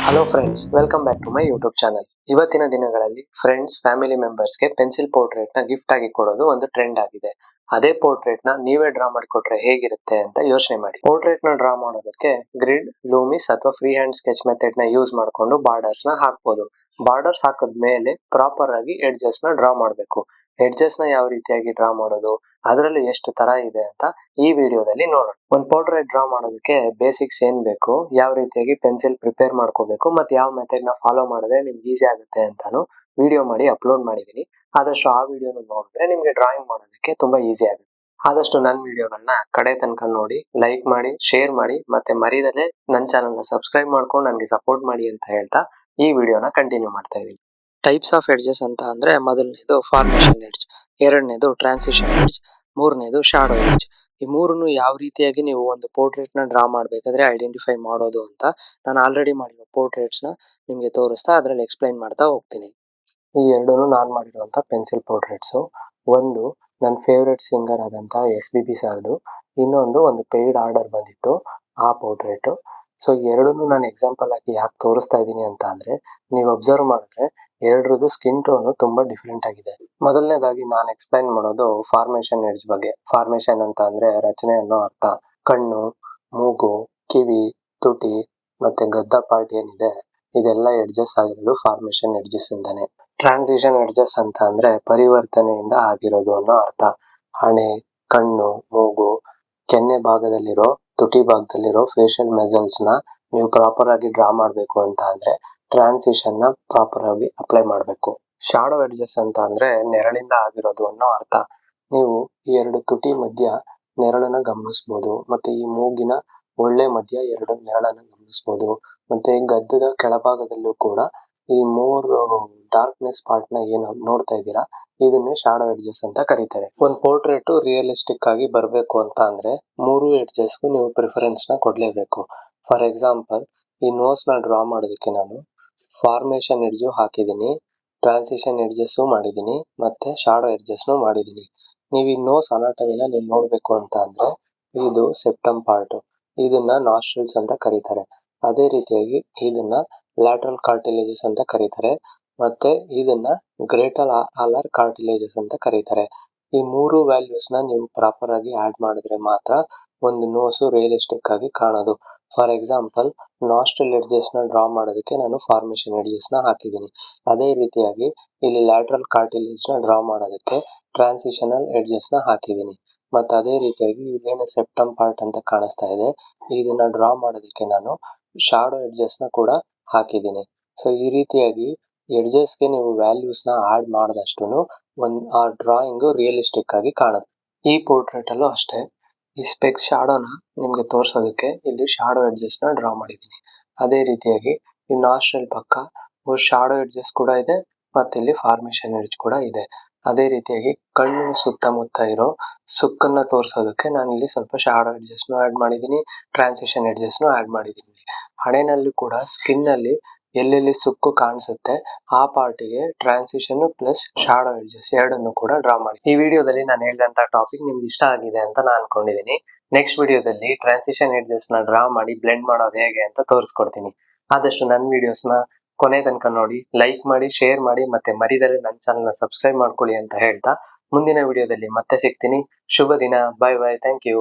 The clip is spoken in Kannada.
Hello friends, welcome back to my YouTube channel. ಇವತ್ತಿನ ದಿನಗಳಲ್ಲಿ ಫ್ರೆಂಡ್ಸ್, ಫ್ಯಾಮಿಲಿ ಮೆಂಬರ್ಸ್ಗೆ ಪೆನ್ಸಿಲ್ ಪೋರ್ಟ್ರೇಟ್ ನ ಗಿಫ್ಟ್ ಆಗಿ ಕೊಡೋದು ಒಂದು ಟ್ರೆಂಡ್ ಆಗಿದೆ. ಅದೇ ಪೋರ್ಟ್ರೇಟ್ ನ ನೀವೇ ಡ್ರಾ ಮಾಡಿಕೊಟ್ರೆ ಹೇಗಿರುತ್ತೆ ಅಂತ ಯೋಚನೆ ಮಾಡಿ. ಪೋರ್ಟ್ರೇಟ್ ನ ಡ್ರಾ ಮಾಡೋದಕ್ಕೆ ಗ್ರಿಡ್, ಲೂಮಿಸ್ ಅಥವಾ ಫ್ರೀ ಹ್ಯಾಂಡ್ ಸ್ಕೆಚ್ ಮೆಥಡ್ ನ ಯೂಸ್ ಮಾಡಿಕೊಂಡು ಬಾರ್ಡರ್ಸ್ ನ ಹಾಕ್ಬೋದು. ಬಾರ್ಡರ್ಸ್ ಹಾಕದ ಮೇಲೆ ಪ್ರಾಪರ್ ಆಗಿ ಎಡ್ಜಸ್ ನ ಡ್ರಾ ಮಾಡಬೇಕು. ಎಡ್ಜಸ್ ನ ಯಾವ ರೀತಿಯಾಗಿ ಡ್ರಾ ಮಾಡೋದು, ಅದರಲ್ಲಿ ಎಷ್ಟು ತರ ಇದೆ ಅಂತ ಈ ವಿಡಿಯೋದಲ್ಲಿ ನೋಡೋಣ. ಒಂದು ಪೋರ್ಟ್ರೇಟ್ ಡ್ರಾ ಮಾಡೋದಕ್ಕೆ ಬೇಸಿಕ್ಸ್ ಏನ್ ಬೇಕು, ಯಾವ ರೀತಿಯಾಗಿ ಪೆನ್ಸಿಲ್ ಪ್ರಿಪೇರ್ ಮಾಡ್ಕೋಬೇಕು, ಮತ್ತೆ ಯಾವ ಮೆಥಡ್ ನ ಫಾಲೋ ಮಾಡಿದ್ರೆ ನಿಮ್ಗೆ ಈಸಿ ಆಗುತ್ತೆ ಅಂತಾನು ವಿಡಿಯೋ ಮಾಡಿ ಅಪ್ಲೋಡ್ ಮಾಡಿದೀನಿ. ಆದಷ್ಟು ಆ ವಿಡಿಯೋನ ನೋಡಿದ್ರೆ ನಿಮ್ಗೆ ಡ್ರಾಯಿಂಗ್ ಮಾಡೋದಕ್ಕೆ ತುಂಬಾ ಈಸಿ ಆಗುತ್ತೆ. ಆದಷ್ಟು ನನ್ನ ವಿಡಿಯೋಗಳನ್ನ ಕಡೆ ತನಕ ನೋಡಿ, ಲೈಕ್ ಮಾಡಿ, ಶೇರ್ ಮಾಡಿ, ಮತ್ತೆ ಮರಿದಲ್ಲೇ ನನ್ನ ಚಾನಲ್ ನ ಸಬ್ಸ್ಕ್ರೈಬ್ ಮಾಡ್ಕೊಂಡು ನನಗೆ ಸಪೋರ್ಟ್ ಮಾಡಿ ಅಂತ ಹೇಳ್ತಾ ಈ ವಿಡಿಯೋನ ಕಂಟಿನ್ಯೂ ಮಾಡ್ತಾ ಇದೀನಿ. ಟೈಪ್ಸ್ ಆಫ್ ಎಡ್ಜಸ್ ಅಂತ ಅಂದ್ರೆ ಮೊದಲನೇದು ಫಾರ್ಮೇಶನ್ ಎಡ್ಜ್, ಎರಡನೇದು ಟ್ರಾನ್ಸಿಷನ್ ಎಡ್ಜ್, ಮೂರನೇದು ಶಾಡೋ ಎಡ್ಜ್. ಈ ಮೂರನ್ನು ಯಾವ ರೀತಿಯಾಗಿ ನೀವು ಒಂದು ಪೋರ್ಟ್ರೇಟ್ ನ ಡ್ರಾ ಮಾಡಬೇಕಾದ್ರೆ ಐಡೆಂಟಿಫೈ ಮಾಡೋದು ಅಂತ ನಾನು ಆಲ್ರೆಡಿ ಮಾಡಿರೋ ಪೋರ್ಟ್ರೇಟ್ಸ್ ನ ನಿಮಗೆ ತೋರಿಸ್ತಾ ಅದರಲ್ಲಿ ಎಕ್ಸ್ಪ್ಲೈನ್ ಮಾಡ್ತಾ ಹೋಗ್ತೀನಿ. ಈ ಎರಡೂ ನಾನು ಮಾಡಿರುವಂತ ಪೆನ್ಸಿಲ್ ಪೋರ್ಟ್ರೇಟ್ಸ್. ಒಂದು ನನ್ನ ಫೇವ್ರೆಟ್ ಸಿಂಗರ್ ಆದಂತ SPB ಸರ್ದು, ಇನ್ನೊಂದು ಒಂದು ಪೇಯ್ಡ್ ಆರ್ಡರ್ ಬಂದಿತ್ತು ಆ ಪೋರ್ಟ್ರೇಟ್. ಸೊ ಎರಡನ್ನೂ ನಾನು ಎಕ್ಸಾಂಪಲ್ ಆಗಿ ಯಾಕೆ ತೋರಿಸ್ತಾ ಇದ್ದೀನಿ ಅಂತ ಅಂದ್ರೆ, ನೀವು ಅಬ್ಸರ್ವ್ ಮಾಡಿದ್ರೆ ಎರಡರದ್ದು ಸ್ಕಿನ್ ಟೋನ್ ತುಂಬಾ ಡಿಫ್ರೆಂಟ್ ಆಗಿದೆ. ಮೊದಲನೇದಾಗಿ ನಾನು ಎಕ್ಸ್ಪ್ಲೈನ್ ಮಾಡೋದು ಫಾರ್ಮೇಶನ್ ಎಡ್ಜ್ ಬಗ್ಗೆ. ಫಾರ್ಮೇಶನ್ ಅಂತ ಅಂದ್ರೆ ರಚನೆ ಅನ್ನೋ ಅರ್ಥ. ಕಣ್ಣು, ಮೂಗು, ಕಿವಿ, ತುಟಿ ಮತ್ತೆ ಗದ್ದ ಪಾರ್ಟ್ ಏನಿದೆ ಇದೆಲ್ಲ ಎಡ್ಜಸ್ ಆಗಿರೋದು ಫಾರ್ಮೇಶನ್ ಎಡ್ಜಸ್ ಇಂದಾನೆ. ಟ್ರಾನ್ಸಿಷನ್ ಎಡ್ಜಸ್ ಅಂತ ಅಂದ್ರೆ ಪರಿವರ್ತನೆಯಿಂದ ಆಗಿರೋದು ಅನ್ನೋ ಅರ್ಥ. ಹಣೆ, ಕಣ್ಣು, ಮೂಗು, ಕೆನ್ನೆ ಭಾಗದಲ್ಲಿರೋ, ತುಟಿ ಭಾಗದಲ್ಲಿರೋ ಫೇಶಿಯಲ್ ಮೆಸಲ್ಸ್ ನ ನೀವು ಪ್ರಾಪರ್ ಆಗಿ ಡ್ರಾ ಮಾಡಬೇಕು ಅಂತ ಅಂದ್ರೆ ಟ್ರಾನ್ಸಿಷನ್ ನ ಪ್ರಾಪರ್ ಆಗಿ ಅಪ್ಲೈ ಮಾಡಬೇಕು. ಶಾಡೋ ಎಡ್ಜಸ್ ಅಂತ ಅಂದ್ರೆ ನೆರಳಿಂದ ಆಗಿರೋದು ಅನ್ನೋ ಅರ್ಥ. ನೀವು ಈ ಎರಡು ತುಟಿ ಮಧ್ಯ ನೆರಳನ್ನ ಗಮನಿಸಬಹುದು, ಮತ್ತೆ ಈ ಮೂಗಿನ ಒಳ್ಳೆ ಮಧ್ಯ ಎರಡು ನೆರಳನ್ನ ಗಮನಿಸಬಹುದು, ಮತ್ತೆ ಗದ್ದದ ಕೆಳಭಾಗದಲ್ಲೂ ಕೂಡ ಈ ಮೂರು ಡಾರ್ಕ್ನೆಸ್ ಪಾರ್ಟ್ ನ ಏನು ನೋಡ್ತಾ ಇದ್ದೀರಾ ಇದನ್ನೇ ಶಾಡೋ ಎಡ್ಜಸ್ ಅಂತ ಕರೀತಾರೆ. ಒಂದು ಪೋರ್ಟ್ರೇಟ್ ರಿಯಲಿಸ್ಟಿಕ್ ಆಗಿ ಬರಬೇಕು ಅಂತ ಅಂದ್ರೆ ಮೂರು ಎಡ್ಜಸ್ಗೂ ನೀವು ಪ್ರಿಫರೆನ್ಸ್ ನ ಕೊಡ್ಲೇಬೇಕು. ಫಾರ್ ಎಕ್ಸಾಂಪಲ್, ಈ ನೋಸ್ ನ ಡ್ರಾ ಮಾಡೋದಕ್ಕೆ ನಾನು ಫಾರ್ಮೇಶನ್ ಎಡ್ಜು ಹಾಕಿದ್ದೀನಿ, ಟ್ರಾನ್ಸಿಷನ್ ಎಡ್ಜಸ್ ಮಾಡಿದ್ದೀನಿ, ಮತ್ತೆ ಶಾಡೋ ಎಡ್ಜಸ್ ಮಾಡಿದ್ದೀನಿ. ನೀವು ಈ ನೋಸ್ ಅನಾಟಮಿನ ನೀವು ನೋಡ್ಬೇಕು ಅಂತ ಅಂದ್ರೆ ಇದು ಸೆಪ್ಟಮ್ ಪಾರ್ಟ್, ಇದನ್ನ ನಾಸ್ಟ್ರಿಲ್ಸ್ ಅಂತ ಕರೀತಾರೆ. ಅದೇ ರೀತಿಯಾಗಿ ಇದನ್ನ ಲ್ಯಾಟ್ರಲ್ ಕಾರ್ಟಿಲೇಜಸ್ ಅಂತ ಕರೀತಾರೆ, ಮತ್ತೆ ಇದನ್ನ ಗ್ರೇಟಲ್ ಆಲರ್ ಕಾರ್ಟಿಲೇಜಸ್ ಅಂತ ಕರೀತಾರೆ. ಈ ಮೂರು ವ್ಯಾಲ್ಯೂಸ್ ನ ನೀವು ಪ್ರಾಪರ್ ಆಗಿ ಆಡ್ ಮಾಡಿದ್ರೆ ಮಾತ್ರ ಒಂದು ನೋಸು ರಿಯಲಿಸ್ಟಿಕ್ ಆಗಿ ಕಾಣೋದು. ಫಾರ್ ಎಕ್ಸಾಂಪಲ್, ನಾಸ್ಟ್ರಿಲ್ ಎಡ್ಜಸ್ ನ ಡ್ರಾ ಮಾಡೋದಕ್ಕೆ ನಾನು ಫಾರ್ಮೇಶನ್ ಎಡ್ಜಸ್ ನ ಹಾಕಿದ್ದೀನಿ. ಅದೇ ರೀತಿಯಾಗಿ ಇಲ್ಲಿ ಲ್ಯಾಟ್ರಲ್ ಕಾರ್ಟಿಲೇಜ್ ನ ಡ್ರಾ ಮಾಡೋದಕ್ಕೆ ಟ್ರಾನ್ಸಿಷನಲ್ ಎಡ್ಜಸ್ ನ ಹಾಕಿದ್ದೀನಿ. ಮತ್ತೆ ಅದೇ ರೀತಿಯಾಗಿ ಇಲ್ಲೇನು ಸೆಪ್ಟಮ್ ಪಾರ್ಟ್ ಅಂತ ಕಾಣಿಸ್ತಾ ಇದೆ ಇದನ್ನ ಡ್ರಾ ಮಾಡೋದಕ್ಕೆ ನಾನು ಶಾಡೋ ಎಡ್ಜಸ್ ನ ಕೂಡ ಹಾಕಿದ್ದೀನಿ. ಸೊ ಈ ರೀತಿಯಾಗಿ ಎಡ್ಜಸ್ಗೆ ನೀವು ವ್ಯಾಲ್ಯೂಸ್ ನ ಆಡ್ ಮಾಡಿದಷ್ಟು ಆ ಡ್ರಾಯಿಂಗ್ ರಿಯಲಿಸ್ಟಿಕ್ ಆಗಿ ಕಾಣುತ್ತೆ. ಈ ಪೋರ್ಟ್ರೇಟ್ ಅಲ್ಲೂ ಅಷ್ಟೇ, ಈ ಸ್ಪೆಕ್ಸ್ ಶಾಡೋನ ನಿಮ್ಗೆ ತೋರ್ಸೋದಕ್ಕೆ ಇಲ್ಲಿ ಶಾಡೋ ಎಡ್ಜಸ್ ನ ಡ್ರಾ ಮಾಡಿದ್ದೀನಿ. ಅದೇ ರೀತಿಯಾಗಿ ಈ ನಾಸ್ಟ್ರಿಲ್ ಪಕ್ಕ ಶಾಡೋ ಎಡ್ಜಸ್ ಕೂಡ ಇದೆ, ಮತ್ತೆ ಇಲ್ಲಿ ಫಾರ್ಮೇಶನ್ ಎಡ್ಜ್ ಕೂಡ ಇದೆ. ಅದೇ ರೀತಿಯಾಗಿ ಕಣ್ಣಿನ ಸುತ್ತಮುತ್ತ ಇರೋ ಸುಕ್ಕನ್ನ ತೋರ್ಸೋದಕ್ಕೆ ನಾನು ಇಲ್ಲಿ ಸ್ವಲ್ಪ ಶಾಡೋ ಎಡ್ಜಸ್ ಆಡ್ ಮಾಡಿದ್ದೀನಿ, ಟ್ರಾನ್ಸಿಷನ್ ಎಡ್ಜಸ್ ಆಡ್ ಮಾಡಿದ್ದೀನಿ. ಹಣೆನಲ್ಲಿ ಕೂಡ ಸ್ಕಿನ್ ಅಲ್ಲಿ ಎಲ್ಲೆಲ್ಲಿ ಸುಕ್ಕು ಕಾಣಿಸುತ್ತೆ ಆ ಪಾರ್ಟಿಗೆ ಟ್ರಾನ್ಸಿಷನ್ ಪ್ಲಸ್ ಶಾಡೋ ಎಡ್ಜಸ್ ಎರಡನ್ನು ಕೂಡ ಡ್ರಾ ಮಾಡಿ. ಈ ವಿಡಿಯೋದಲ್ಲಿ ನಾನು ಹೇಳಿದಂತ ಟಾಪಿಕ್ ನಿಮ್ಗೆ ಇಷ್ಟ ಆಗಿದೆ ಅಂತ ನಾನು ಅನ್ಕೊಂಡಿದ್ದೀನಿ. ನೆಕ್ಸ್ಟ್ ವಿಡಿಯೋದಲ್ಲಿ ಟ್ರಾನ್ಸಿಷನ್ ಎಡ್ಜಸ್ ನ ಡ್ರಾ ಮಾಡಿ ಬ್ಲೆಂಡ್ ಮಾಡೋದು ಹೇಗೆ ಅಂತ ತೋರಿಸ್ಕೊಡ್ತೀನಿ. ಆದಷ್ಟು ನನ್ನ ವಿಡಿಯೋಸ್ ನ ಕೊನೆ ತನಕ ನೋಡಿ, ಲೈಕ್ ಮಾಡಿ, ಶೇರ್ ಮಾಡಿ, ಮತ್ತೆ ಮರಿದಲ್ಲೇ ನನ್ನ ಚಾನಲ್ ನ ಸಬ್ಸ್ಕ್ರೈಬ್ ಮಾಡ್ಕೊಳ್ಳಿ ಅಂತ ಹೇಳ್ತಾ ಮುಂದಿನ ವಿಡಿಯೋದಲ್ಲಿ ಮತ್ತೆ ಸಿಗ್ತೀನಿ. ಶುಭ ದಿನ. Bye bye. Thank you.